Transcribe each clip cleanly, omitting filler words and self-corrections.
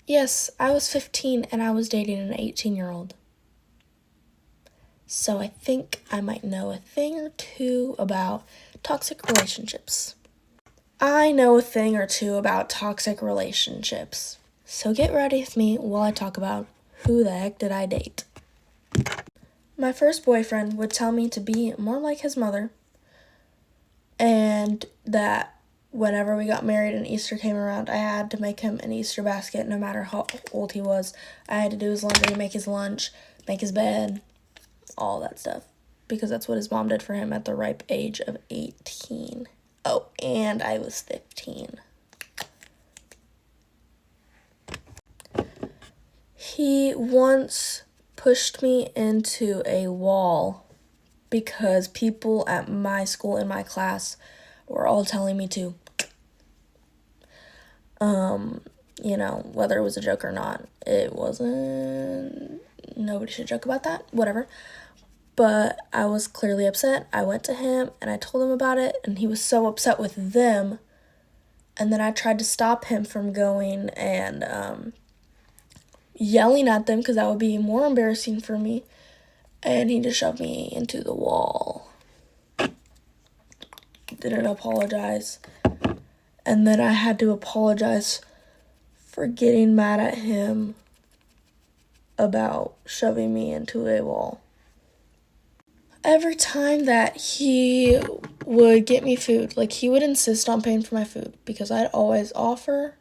Yes, I was 15 and I was dating an 18-year-old. So I think I might know a thing or two about toxic relationships. I know a thing or two about toxic relationships. So get ready with me while I talk about who the heck did I date. My first boyfriend would tell me to be more like his mother, and that whenever we got married and Easter came around, I had to make him an Easter basket no matter how old he was. I had to do his laundry, make his lunch, make his bed, all that stuff, because that's what his mom did for him at the ripe age of 18. Oh, and I was 15. He once pushed me into a wall because people at my school in my class were all telling me to. Whether it was a joke or not, it wasn't. Nobody should joke about that, whatever. But I was clearly upset. I went to him and I told him about it, and he was so upset with them. And then I tried to stop him from going and yelling at them, because that would be more embarrassing for me. And he just shoved me into the wall. Didn't apologize. And then I had to apologize for getting mad at him about shoving me into a wall. Every time that he would get me food, like he would insist on paying for my food because I'd always offer,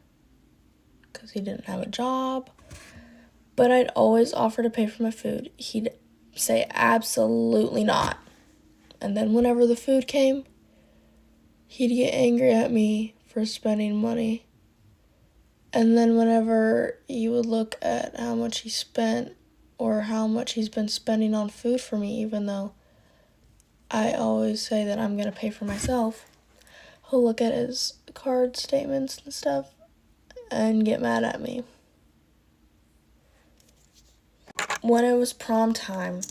because he didn't have a job, but I'd always offer to pay for my food. He'd say absolutely not. And then whenever the food came, he'd get angry at me for spending money. And then whenever you would look at how much he spent or how much he's been spending on food for me, even though I always say that I'm going to pay for myself, he'll look at his card statements and stuff and get mad at me. When it was prom time,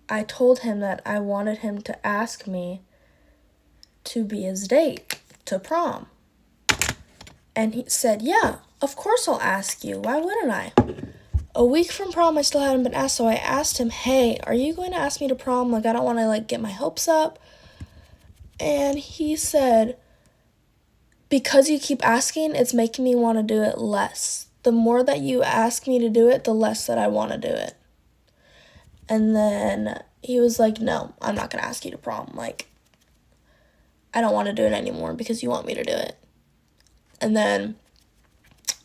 I told him that I wanted him to ask me to be his date to prom. And he said, yeah, of course I'll ask you. Why wouldn't I? A week from prom, I still hadn't been asked, so I asked him, hey, are you going to ask me to prom? Like, I don't want to, get my hopes up. And he said, because you keep asking, it's making me want to do it less. The more that you ask me to do it, the less that I want to do it. And then he was like, no, I'm not going to ask you to prom. I don't want to do it anymore because you want me to do it. And then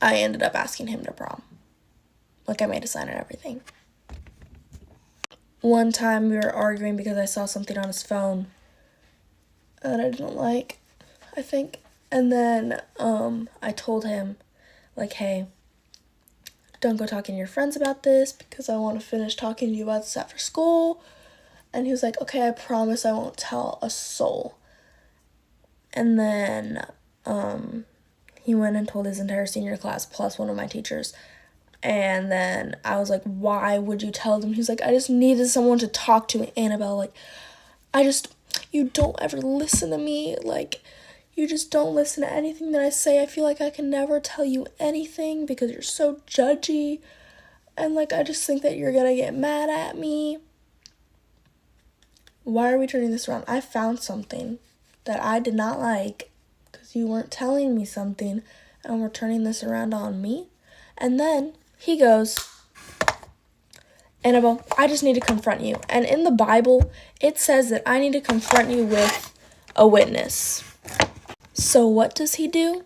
I ended up asking him to prom. I made a sign and everything. One time we were arguing because I saw something on his phone that I didn't like, I think. And then I told him, hey, don't go talking to your friends about this because I want to finish talking to you about this after school. And he was like, okay, I promise I won't tell a soul. And then he went and told his entire senior class plus one of my teachers. And then I was like, why would you tell them? He was like, I just needed someone to talk to, Annabelle. You don't ever listen to me. You just don't listen to anything that I say. I feel like I can never tell you anything because you're so judgy. And, I just think that you're gonna get mad at me. Why are we turning this around? I found something that I did not like because you weren't telling me something, and we're turning this around on me. And then he goes, Annabelle, I just need to confront you. And in the Bible, it says that I need to confront you with a witness. So what does he do?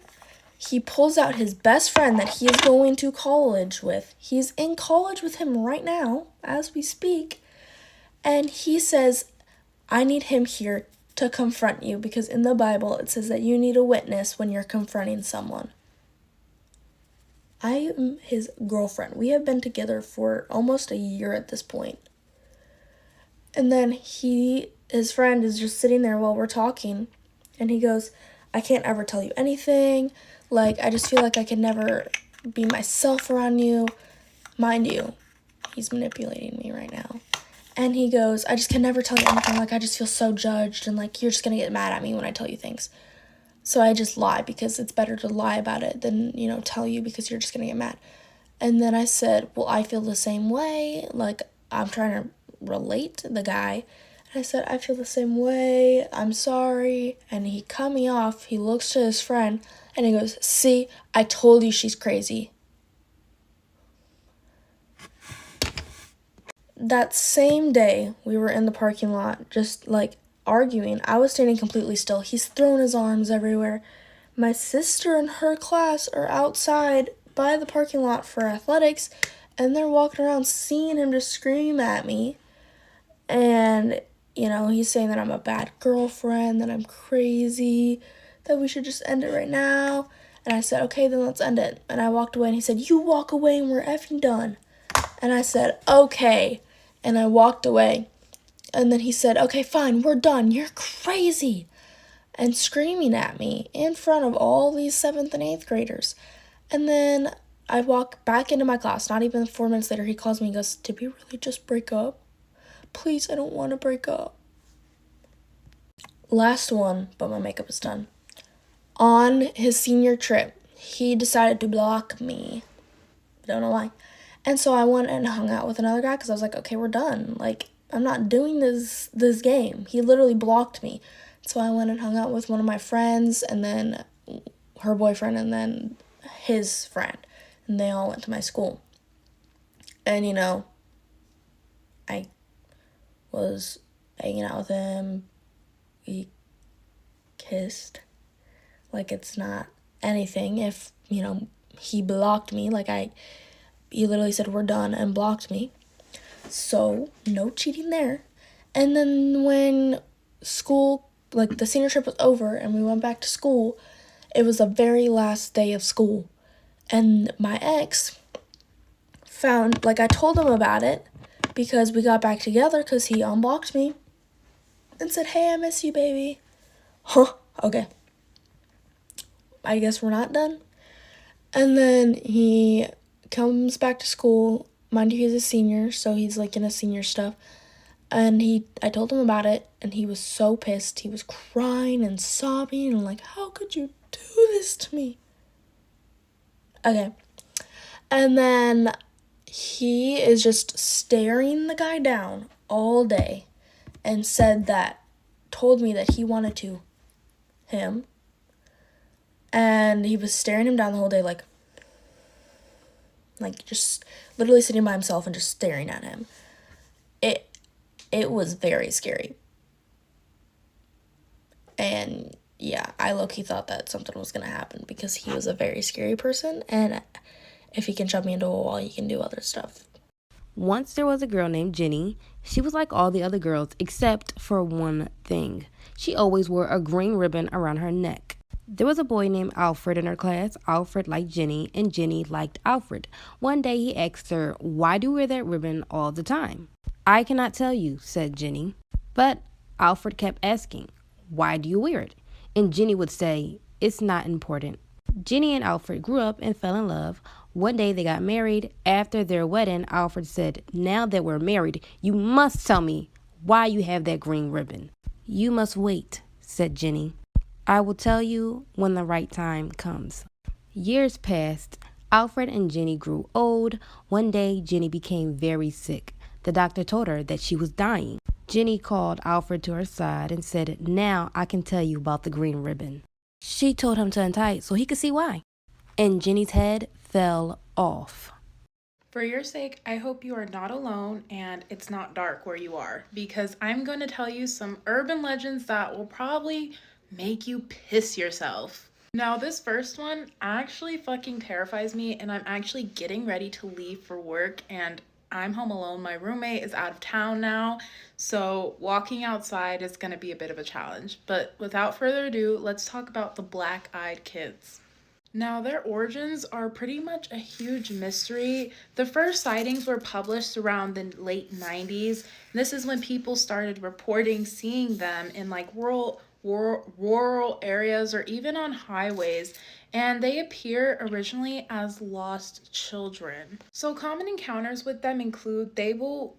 He pulls out his best friend that he is going to college with. He's in college with him right now, as we speak. And he says, I need him here to confront you, because in the Bible, it says that you need a witness when you're confronting someone. I am his girlfriend. We have been together for almost a year at this point. And then his friend is just sitting there while we're talking, and he goes, I can't ever tell you anything. I just feel like I can never be myself around you. Mind you, he's manipulating me right now. And he goes, I just can never tell you anything. I just feel so judged, and you're just going to get mad at me when I tell you things. So I just lie because it's better to lie about it than, tell you because you're just going to get mad. And then I said, well, I feel the same way. Like, I'm trying to relate to the guy. And I said, I feel the same way. I'm sorry. And he cut me off. He looks to his friend and he goes, see, I told you she's crazy. That same day, we were in the parking lot, just like arguing. I was standing completely still. He's throwing his arms everywhere. My sister and her class are outside by the parking lot for athletics, and they're walking around seeing him just scream at me. And, he's saying that I'm a bad girlfriend, that I'm crazy, that we should just end it right now. And I said, okay, then let's end it. And I walked away, and he said, you walk away and we're effing done. And I said, okay. And I walked away. And then he said, okay, fine, we're done. You're crazy. And screaming at me in front of all these 7th and 8th graders. And then I walk back into my class. Not even 4 minutes later, he calls me and goes, did we really just break up? Please, I don't want to break up. Last one, but my makeup is done. On his senior trip, he decided to block me. Don't know why. And so I went and hung out with another guy because I was like, okay, we're done. Like, I'm not doing this game. He literally blocked me. So I went and hung out with one of my friends and then her boyfriend and then his friend. And they all went to my school. And, I was hanging out with him. We kissed. Like, it's not anything if, he blocked me. He literally said, we're done, and blocked me. So, no cheating there. And then when school, the senior trip was over and we went back to school, it was the very last day of school. And my ex found, I told him about it because we got back together because he unblocked me and said, hey, I miss you, baby. Huh, okay. I guess we're not done. And then he comes back to school. Mind you, he's a senior, so he's in his senior stuff. And I told him about it, and he was so pissed. He was crying and sobbing and how could you do this to me? Okay. And then he is just staring the guy down all day and told me that he wanted to him. And he was staring him down the whole day, just literally sitting by himself and just staring at him. It was very scary. And yeah, I low-key thought that something was going to happen because he was a very scary person. And if he can shove me into a wall, he can do other stuff. Once there was a girl named Jenny. She was like all the other girls except for one thing. She always wore a green ribbon around her neck. There was a boy named Alfred in her class. Alfred liked Jenny, and Jenny liked Alfred. One day he asked her, why do you wear that ribbon all the time? I cannot tell you, said Jenny. But Alfred kept asking, why do you wear it? And Jenny would say, it's not important. Jenny and Alfred grew up and fell in love. One day they got married. After their wedding, Alfred said, now that we're married, you must tell me why you have that green ribbon. You must wait, said Jenny. I will tell you when the right time comes. Years passed. Alfred and Jenny grew old. One day, Jenny became very sick. The doctor told her that she was dying. Jenny called Alfred to her side and said, now I can tell you about the green ribbon. She told him to untie it so he could see why. And Jenny's head fell off. For your sake, I hope you are not alone and it's not dark where you are, because I'm going to tell you some urban legends that will probably make you piss yourself. Now, this first one actually fucking terrifies me, and I'm actually getting ready to leave for work and I'm home alone. My roommate is out of town now, so walking outside is going to be a bit of a challenge. But without further ado, let's talk about the black-eyed kids. Now, their origins are pretty much a huge mystery. The first sightings were published around the late 90s. This is when people started reporting seeing them in rural areas or even on highways, and they appear originally as lost children. So common encounters with them include they will,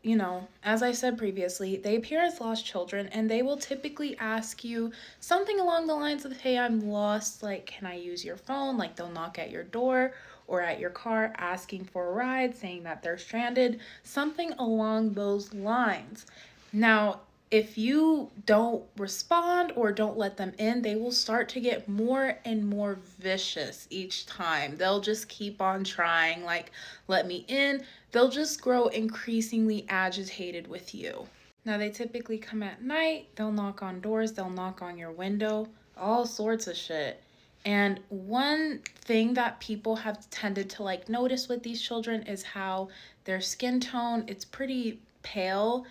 as I said previously, they appear as lost children, and they will typically ask you something along the lines of, hey, I'm lost, can I use your phone? They'll knock at your door, or at your car asking for a ride, saying that they're stranded, something along those lines. Now, if you don't respond or don't let them in, they will start to get more and more vicious each time. They'll just keep on trying, like, let me in. They'll just grow increasingly agitated with you. Now, they typically come at night, they'll knock on doors, they'll knock on your window, all sorts of shit. And one thing that people have tended to like notice with these children is how their skin tone, it's pretty pale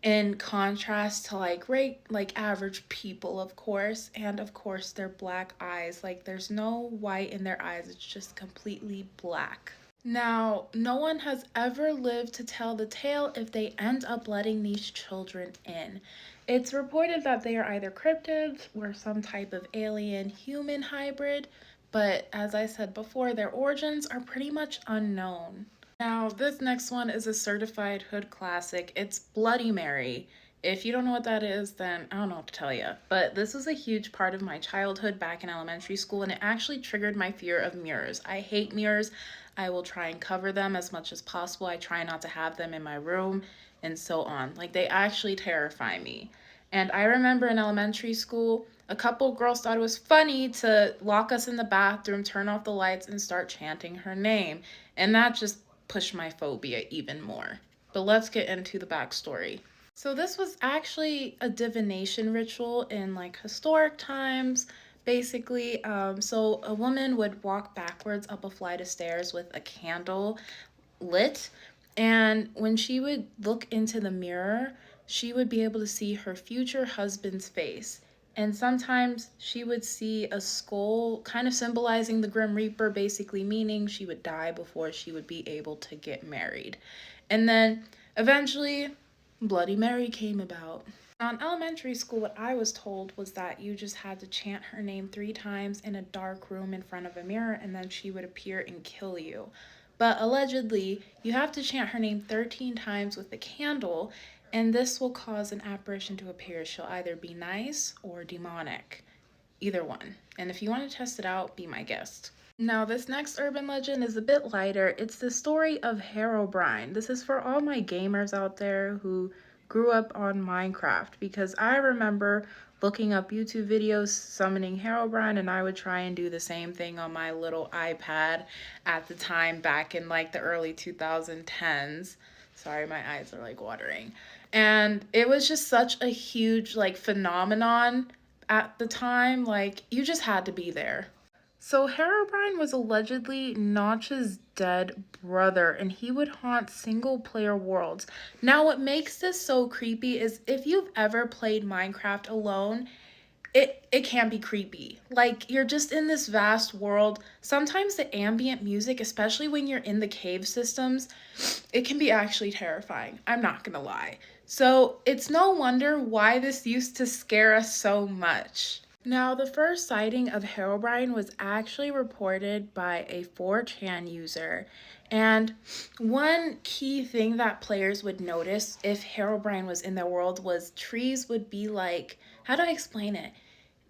in contrast to like average people, of course, and of course their black eyes. Like there's no white in their eyes, it's just completely black. Now, no one has ever lived to tell the tale if they end up letting these children in. It's reported that they are either cryptids or some type of alien human hybrid, but as I said before, their origins are pretty much unknown. Now, this next one is a certified hood classic. It's Bloody Mary. If you don't know what that is, then I don't know what to tell you. But this was a huge part of my childhood back in elementary school, and it actually triggered my fear of mirrors. I hate mirrors. I will try and cover them as much as possible. I try not to have them in my room and so on. Like, they actually terrify me. And I remember in elementary school, a couple girls thought it was funny to lock us in the bathroom, turn off the lights, and start chanting her name. And that just pushed my phobia even more. But let's get into the backstory. So this was actually a divination ritual in like historic times. Basically, so a woman would walk backwards up a flight of stairs with a candle lit, and when she would look into the mirror, she would be able to see her future husband's face. And sometimes she would see a skull, kind of symbolizing the Grim Reaper, basically meaning she would die before she would be able to get married. And then eventually, Bloody Mary came about. In elementary school, what I was told was that you just had to chant her name 3 times in a dark room in front of a mirror, and then she would appear and kill you. But allegedly, you have to chant her name 13 times with a candle, and this will cause an apparition to appear. She'll either be nice or demonic. Either one. And if you want to test it out, be my guest. Now, this next urban legend is a bit lighter. It's the story of Herobrine. This is for all my gamers out there who grew up on Minecraft, because I remember looking up YouTube videos summoning Herobrine, and I would try and do the same thing on my little iPad at the time back in like the early 2010s. Sorry, my eyes are like watering. And it was just such a huge like phenomenon at the time. Like, you just had to be there. So Herobrine was allegedly Notch's dead brother, and he would haunt single-player worlds. Now, what makes this so creepy is if you've ever played Minecraft alone, it can be creepy. Like, you're just in this vast world. Sometimes the ambient music, especially when you're in the cave systems, it can be actually terrifying. I'm not gonna lie. So it's no wonder why this used to scare us so much. Now, the first sighting of Herobrine was actually reported by a 4chan user. And one key thing that players would notice if Herobrine was in their world was trees would be like, how do I explain it?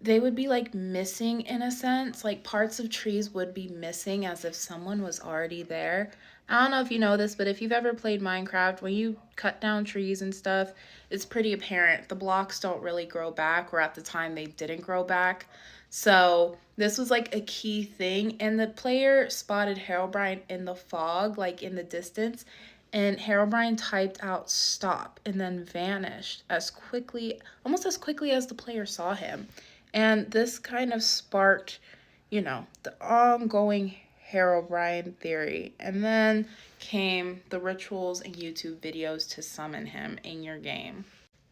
They would be like missing in a sense, like parts of trees would be missing as if someone was already there. I don't know if you know this, but if you've ever played Minecraft, when you cut down trees and stuff, it's pretty apparent. The blocks don't really grow back, or at the time they didn't grow back. So this was like a key thing, and the player spotted Herobrine in the fog, like in the distance, and Herobrine typed out stop and then vanished almost as quickly as the player saw him. And this kind of sparked, the ongoing Herobrine theory. And then came the rituals and YouTube videos to summon him in your game.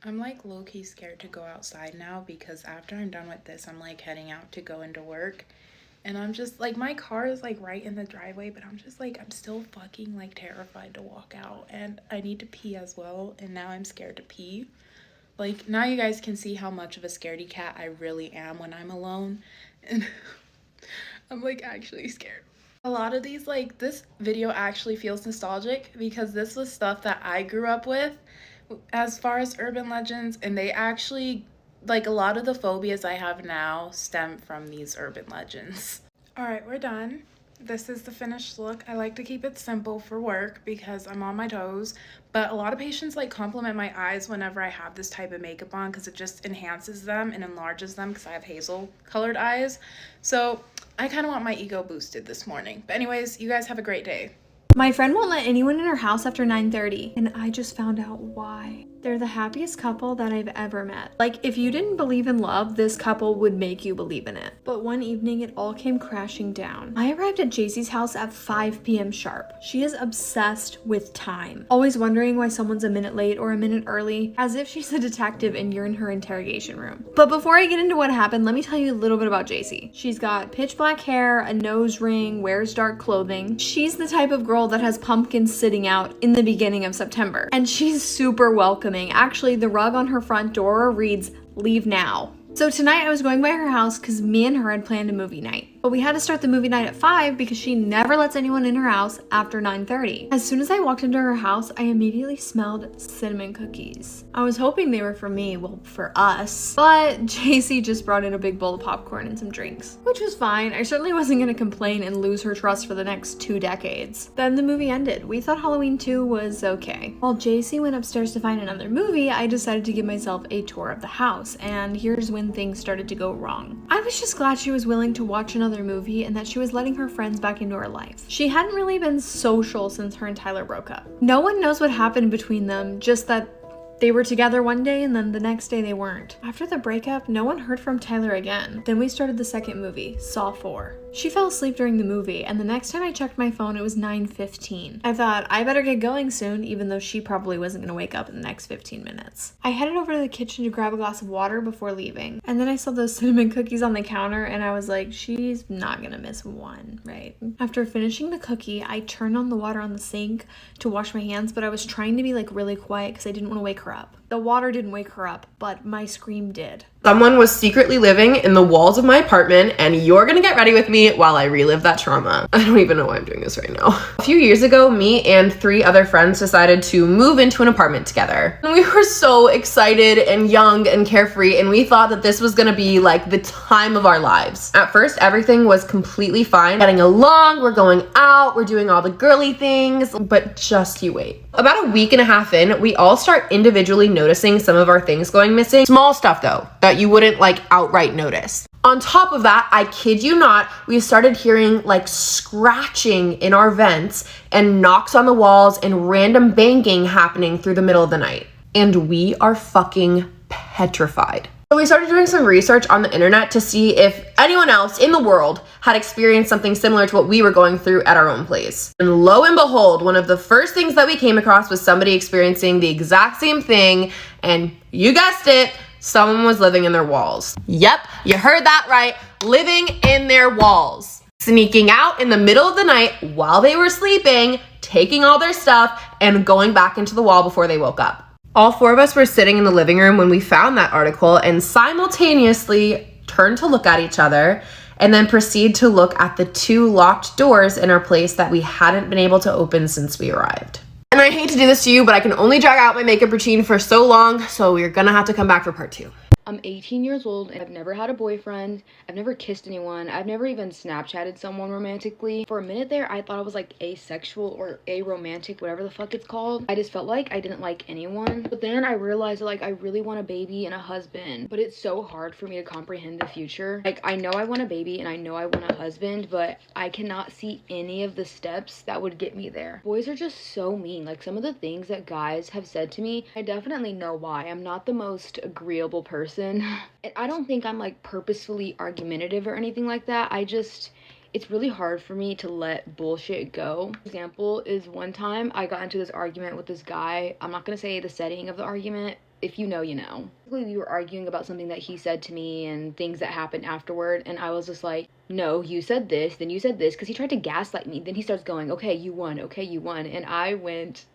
I'm like low-key scared to go outside now, because after I'm done with this, I'm like heading out to go into work. And I'm just like, my car is like right in the driveway, but I'm just like, I'm still fucking like terrified to walk out, and I need to pee as well. And now I'm scared to pee. Like, now you guys can see how much of a scaredy cat I really am when I'm alone. And I'm like actually scared. A lot of these, like, this video actually feels nostalgic because this was stuff that I grew up with as far as urban legends, and they actually, like, a lot of the phobias I have now stem from these urban legends. All right, we're done. This is the finished look. I like to keep it simple for work because I'm on my toes, but a lot of patients like compliment my eyes whenever I have this type of makeup on because it just enhances them and enlarges them because I have hazel colored eyes. So I kind of want my ego boosted this morning. But anyways, you guys have a great day. My friend won't let anyone in her house after 9:30, and I just found out why. They're the happiest couple that I've ever met. Like, if you didn't believe in love, this couple would make you believe in it. But one evening, it all came crashing down. I arrived at JC's house at 5 p.m. sharp. She is obsessed with time, always wondering why someone's a minute late or a minute early, as if she's a detective and you're in her interrogation room. But before I get into what happened, let me tell you a little bit about JC. She's got pitch black hair, a nose ring, wears dark clothing. She's the type of girl that has pumpkins sitting out in the beginning of September. And she's super welcoming. Actually, the rug on her front door reads, "Leave now." So tonight I was going by her house because me and her had planned a movie night. But we had to start the movie night at 5 because she never lets anyone in her house after 9:30. As soon as I walked into her house, I immediately smelled cinnamon cookies. I was hoping they were for me, well, for us. But JC just brought in a big bowl of popcorn and some drinks, which was fine. I certainly wasn't gonna complain and lose her trust for the next 2 decades. Then the movie ended. We thought Halloween 2 was okay. While JC went upstairs to find another movie, I decided to give myself a tour of the house, and here's when things started to go wrong. I was just glad she was willing to watch another movie and that she was letting her friends back into her life. She hadn't really been social since her and Tyler broke up. No one knows what happened between them, just that they were together one day and then the next day they weren't. After the breakup, no one heard from Tyler again. Then we started the second movie, Saw 4. She fell asleep during the movie, and the next time I checked my phone, it was 9:15. I thought, I better get going soon, even though she probably wasn't gonna wake up in the next 15 minutes. I headed over to the kitchen to grab a glass of water before leaving, and then I saw those cinnamon cookies on the counter, and I was like, she's not gonna miss one, right? After finishing the cookie, I turned on the water on the sink to wash my hands, but I was trying to be like really quiet because I didn't want to wake her up. The water didn't wake her up, but my scream did. Someone was secretly living in the walls of my apartment, and you're gonna get ready with me while I relive that trauma. I don't even know why I'm doing this right now. A few years ago, me and 3 other friends decided to move into an apartment together. And we were so excited and young and carefree, and we thought that this was gonna be like the time of our lives. At first, everything was completely fine. Getting along, we're going out, we're doing all the girly things, but just you wait. About a week and a half in, we all start individually noticing some of our things going missing. Small stuff though, that you wouldn't like outright notice. On top of that, I kid you not, we started hearing like scratching in our vents and knocks on the walls and random banging happening through the middle of the night. And we are fucking petrified. So we started doing some research on the internet to see if anyone else in the world had experienced something similar to what we were going through at our own place. And lo and behold, one of the first things that we came across was somebody experiencing the exact same thing, and you guessed it, someone was living in their walls. Yep, you heard that right, living in their walls. Sneaking out in the middle of the night while they were sleeping, taking all their stuff, and going back into the wall before they woke up. All 4 of us were sitting in the living room when we found that article and simultaneously turned to look at each other and then proceed to look at the 2 locked doors in our place that we hadn't been able to open since we arrived. And I hate to do this to you, but I can only drag out my makeup routine for so long, so we're gonna have to come back for part 2. I'm 18 years old and I've never had a boyfriend. I've never kissed anyone. I've never even Snapchatted someone romantically. For a minute there, I thought I was like asexual or aromantic, whatever the fuck it's called. I just felt like I didn't like anyone. But then I realized that like I really want a baby and a husband, but it's so hard for me to comprehend the future. Like I know I want a baby and I know I want a husband, but I cannot see any of the steps that would get me there. Boys are just so mean. Like some of the things that guys have said to me, I definitely know why. I'm not the most agreeable person. And I don't think I'm like purposefully argumentative or anything like that. It's really hard for me to let bullshit go. Example is one time I got into this argument with this guy. I'm not gonna say the setting of the argument. If you know, you know. Basically, we were arguing about something that he said to me and things that happened afterward. And I was just like, no, you said this, then you said this. Because he tried to gaslight me. Then he starts going, okay, you won. And I went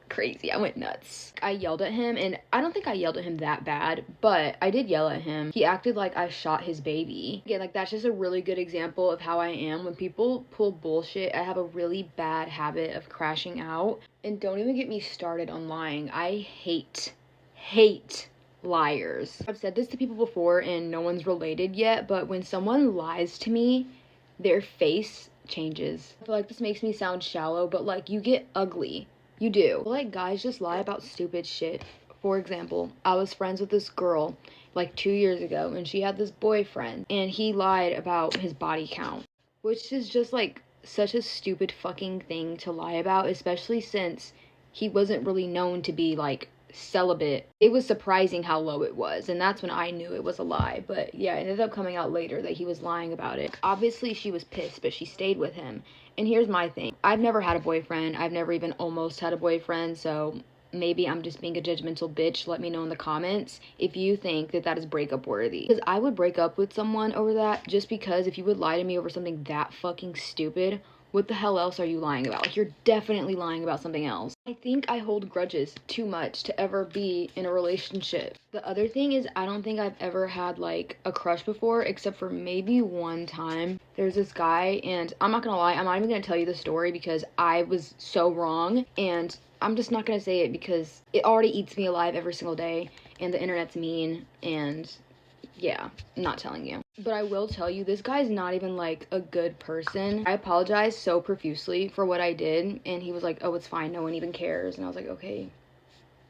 crazy. I went nuts. I yelled at him, and I don't think I yelled at him that bad, but I did yell at him. He acted like I shot his baby. Again, like that's just a really good example of how I am. When people pull bullshit, I have a really bad habit of crashing out. And don't even get me started on lying. I hate liars. I've said this to people before and no one's related yet, but when someone lies to me, their face changes. I feel like this makes me sound shallow, but like you get ugly. You do. Like guys just lie about stupid shit. For example, I was friends with this girl like 2 years ago, and she had this boyfriend, and he lied about his body count, which is just like such a stupid fucking thing to lie about, especially since he wasn't really known to be like celibate. It was surprising how low it was, and that's when I knew it was a lie. But yeah, it ended up coming out later that he was lying about it. Obviously she was pissed, but she stayed with him. And here's my thing, I've never had a boyfriend. I've never even almost had a boyfriend, so maybe I'm just being a judgmental bitch. Let me know in the comments if you think that that is breakup worthy, because I would break up with someone over that. Just because if you would lie to me over something that fucking stupid, what the hell else are you lying about? Like, you're definitely lying about something else. I think I hold grudges too much to ever be in a relationship. The other thing is, I don't think I've ever had like a crush before, except for maybe one time. There's this guy, and I'm not gonna lie, I'm not even gonna tell you the story because I was so wrong, and I'm just not gonna say it because it already eats me alive every single day, and the internet's mean, and yeah, I'm not telling you. But I will tell you, this guy's not even like a good person. I apologized so profusely for what I did, and he was like, oh, it's fine, no one even cares. And I was like, okay,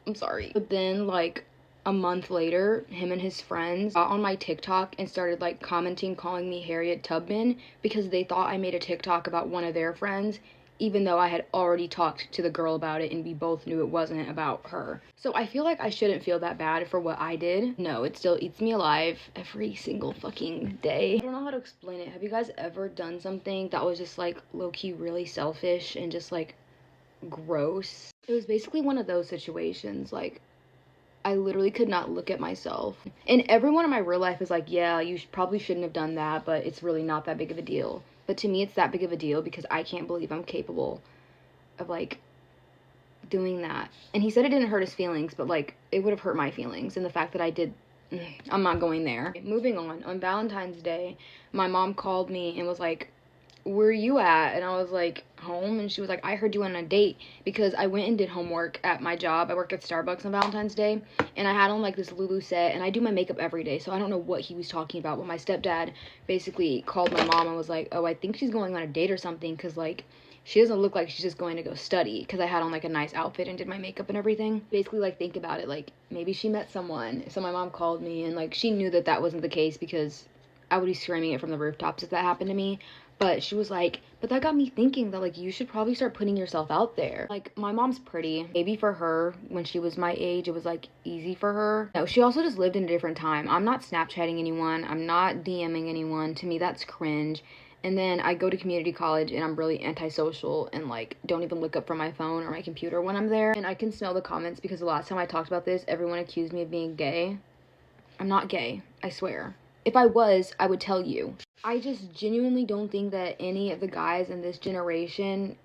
I'm sorry. But then like a month later, him and his friends got on my TikTok and started like commenting, calling me Harriet Tubman, because they thought I made a TikTok about one of their friends, even though I had already talked to the girl about it and we both knew it wasn't about her. So I feel like I shouldn't feel that bad for what I did. No, it still eats me alive every single fucking day. I don't know how to explain it. Have you guys ever done something that was just like low-key really selfish and just like gross? It was basically one of those situations. Like, I literally could not look at myself. And everyone in my real life is like, yeah, you probably shouldn't have done that, but it's really not that big of a deal. But to me, it's that big of a deal because I can't believe I'm capable of, like, doing that. And he said it didn't hurt his feelings, but, like, it would have hurt my feelings. And the fact that I did, I'm not going there. Moving on Valentine's Day, my mom called me and was like, where are you at? And I was like, home. And she was like, I heard you went on a date, because I went and did homework at my job. I work at Starbucks on Valentine's Day, and I had on like this Lulu set, and I do my makeup every day, so I don't know what he was talking about. But my stepdad basically called my mom and was like, oh, I think she's going on a date or something, because like she doesn't look like she's just going to go study, because I had on like a nice outfit and did my makeup and everything. Basically, like, think about it, like maybe she met someone. So my mom called me, and like she knew that that wasn't the case, because I would be screaming it from the rooftops if that happened to me. But she was like, but that got me thinking that, like, you should probably start putting yourself out there. Like, my mom's pretty. Maybe for her, when she was my age, it was, like, easy for her. No, she also just lived in a different time. I'm not Snapchatting anyone. I'm not DMing anyone. To me, that's cringe. And then I go to community college, and I'm really antisocial and, like, don't even look up from my phone or my computer when I'm there. And I can smell the comments, because the last time I talked about this, everyone accused me of being gay. I'm not gay. I swear. If I was, I would tell you. I just genuinely don't think that any of the guys in this generation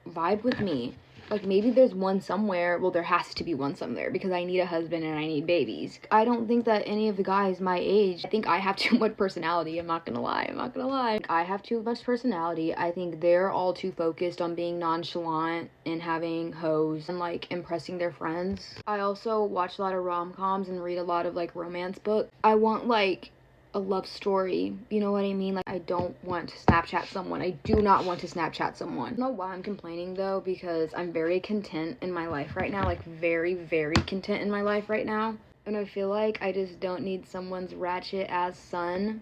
vibe with me. Like, maybe there's one somewhere. Well, there has to be one somewhere, because I need a husband and I need babies. I don't think that any of the guys my age, I think I have too much personality. I'm not gonna lie. I have too much personality. I think they're all too focused on being nonchalant and having hoes and, like, impressing their friends. I also watch a lot of rom-coms and read a lot of, like, romance books. I want, like, a love story, you know what I mean? Like, I don't want to Snapchat someone. I do not want to Snapchat someone. I don't know why I'm complaining though, because I'm very content in my life right now, like very, very content in my life right now. And I feel like I just don't need someone's ratchet ass son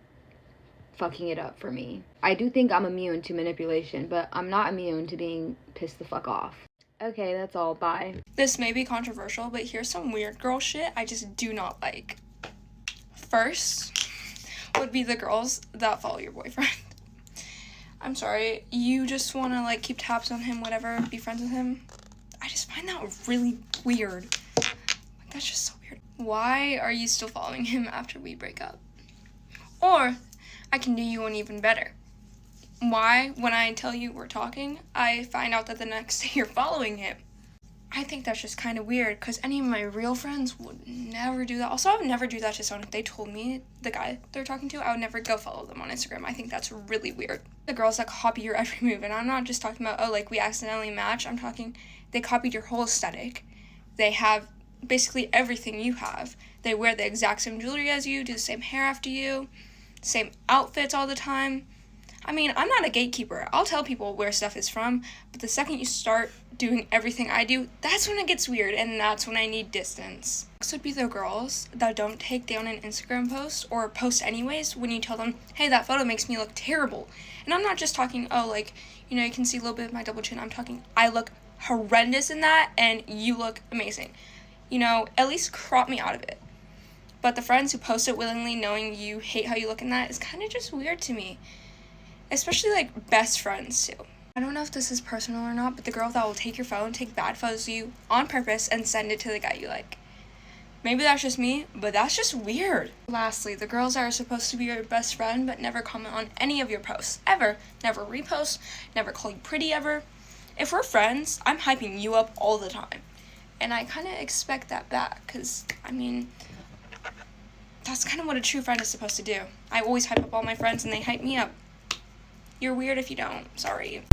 fucking it up for me. I do think I'm immune to manipulation, but I'm not immune to being pissed the fuck off. Okay, that's all. Bye. This may be controversial, but here's some weird girl shit I just do not like. First would be the girls that follow your boyfriend. I'm sorry, you just want to, like, keep tabs on him, whatever, be friends with him. I just find that really weird. Like, that's just so weird. Why are you still following him after we break up? Or, I can do you one even better. Why, when I tell you we're talking, I find out that the next day you're following him? I think that's just kind of weird, because any of my real friends would never do that. Also, I would never do that to someone. If they told me the guy they're talking to, I would never go follow them on Instagram. I think that's really weird. The girls that copy your every move, and I'm not just talking about, oh, like, we accidentally match. I'm talking, they copied your whole aesthetic. They have basically everything you have. They wear the exact same jewelry as you, do the same hair after you, same outfits all the time. I mean, I'm not a gatekeeper. I'll tell people where stuff is from, but the second you start doing everything I do, that's when it gets weird, and that's when I need distance. Next would be the girls that don't take down an Instagram post or post anyways when you tell them, hey, that photo makes me look terrible. And I'm not just talking, oh, like, you know, you can see a little bit of my double chin. I'm talking, I look horrendous in that, and you look amazing. You know, at least crop me out of it. But the friends who post it willingly knowing you hate how you look in that is kind of just weird to me. Especially, like, best friends, too. I don't know if this is personal or not, but the girl that will take your phone, take bad photos of you on purpose, and send it to the guy you like. Maybe that's just me, but that's just weird. Lastly, the girls that are supposed to be your best friend but never comment on any of your posts, ever. Never repost, never call you pretty, ever. If we're friends, I'm hyping you up all the time. And I kind of expect that back, because, I mean, that's kind of what a true friend is supposed to do. I always hype up all my friends, and they hype me up. You're weird if you don't. Sorry.